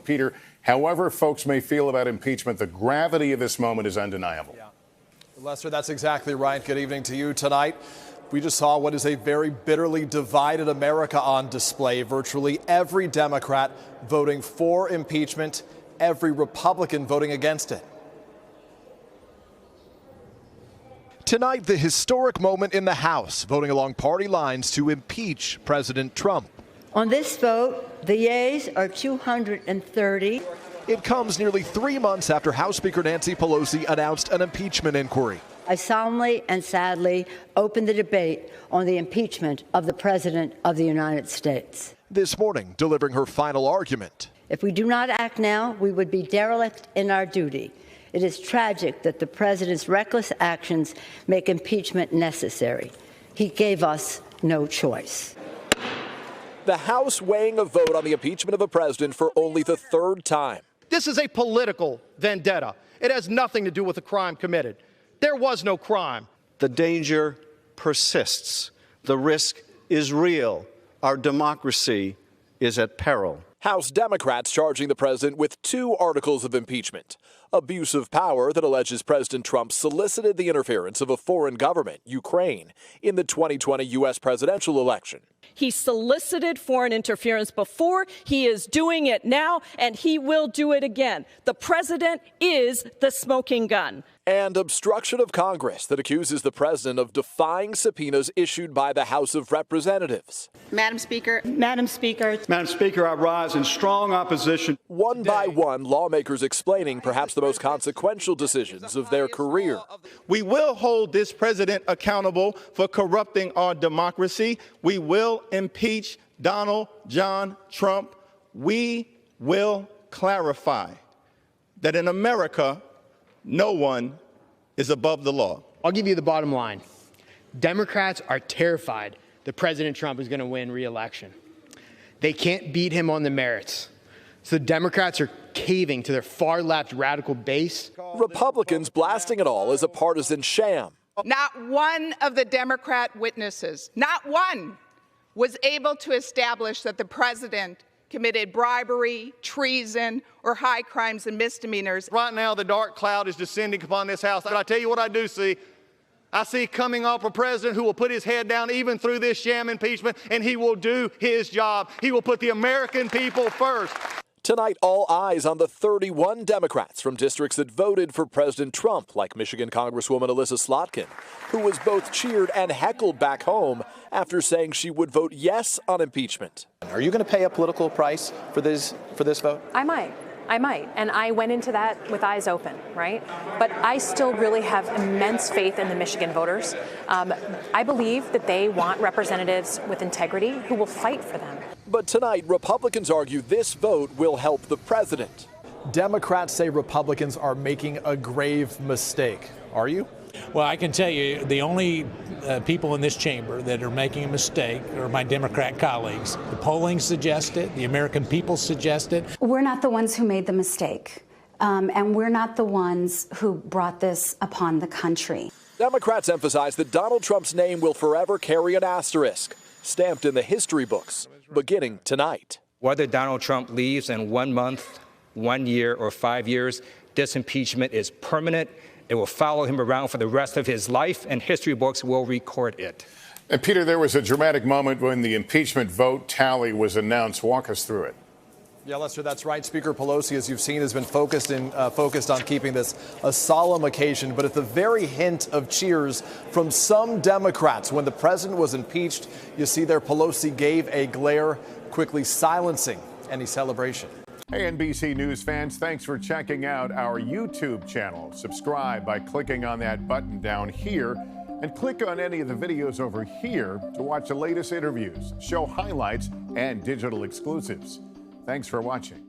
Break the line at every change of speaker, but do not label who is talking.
Peter, however folks may feel about impeachment, the gravity of this moment is undeniable.
Yeah. Lester, that's exactly right. Good evening to you tonight. We just saw what is a very bitterly divided America on display. Virtually every Democrat voting for impeachment, every Republican voting against it. Tonight, the historic moment in the House, voting along party lines to impeach President Trump.
On this vote, the yeas are 230.
It comes nearly 3 months after House Speaker Nancy Pelosi announced an impeachment inquiry.
I solemnly and sadly open the debate on the impeachment of the President of the United States.
This morning, delivering her final argument.
If we do not act now, we would be derelict in our duty. It is tragic that the President's reckless actions make impeachment necessary. He gave us no choice.
The House weighing a vote on the impeachment of a president for only the third time.
This is a political vendetta. It has nothing to do with a crime committed. There was no crime.
The danger persists. The risk is real. Our democracy is at peril.
House Democrats charging the president with 2 articles of impeachment. Abuse of power that alleges President Trump solicited the interference of a foreign government, Ukraine, in the 2020 U.S. presidential election.
He solicited foreign interference before, he is doing it now, and he will do it again. The president is the smoking gun.
And obstruction of Congress that accuses the president of defying subpoenas issued by the House of Representatives.
Madam Speaker.
Madam Speaker.
Madam Speaker, I rise in strong opposition.
One by one, lawmakers explaining perhaps the most consequential decisions of their career.
We will hold this president accountable for corrupting our democracy. We will impeach Donald John Trump. We will clarify that in America, no one is above the law.
I'll give you the bottom line. Democrats are terrified that President Trump is going to win re-election. They can't beat him on the merits. So the Democrats are caving to their far-left radical base.
Republicans blasting it all as a partisan sham.
Not one of the Democrat witnesses, not one, was able to establish that the president committed bribery, treason, or high crimes and misdemeanors.
Right now, the dark cloud is descending upon this House. But I tell you what I do see. I see coming up a president who will put his head down even through this sham impeachment, and he will do his job. He will put the American people first.
Tonight, all eyes on the 31 Democrats from districts that voted for President Trump, like Michigan Congresswoman Alyssa Slotkin, who was both cheered and heckled back home after saying she would vote yes on impeachment.
Are you going to pay a political price for this vote?
I might. And I went into that with eyes open, right? But I still really have immense faith in the Michigan voters. I believe that they want representatives with integrity who will fight for them.
But tonight, Republicans argue this vote will help the president. Democrats say Republicans are making a grave mistake. Are you?
Well, I can tell you the only people in this chamber that are making a mistake are my Democrat colleagues. The polling suggests it. The American people suggest it.
We're not the ones who made the mistake, and we're not the ones who brought this upon the country.
Democrats emphasize that Donald Trump's name will forever carry an asterisk, stamped in the history books, beginning tonight.
Whether Donald Trump leaves in 1 month, 1 year, or 5 years, this impeachment is permanent. It will follow him around for the rest of his life, and history books will record it.
And Peter, there was a dramatic moment when the impeachment vote tally was announced. Walk us through it.
Yeah, Lester, that's right. Speaker Pelosi, as you've seen, has been focused on keeping this a solemn occasion. But at the very hint of cheers from some Democrats when the president was impeached, you see there Pelosi gave a glare, quickly silencing any celebration.
Hey, NBC News fans, thanks for checking out our YouTube channel. Subscribe by clicking on that button down here and click on any of the videos over here to watch the latest interviews, show highlights, and digital exclusives. Thanks for watching.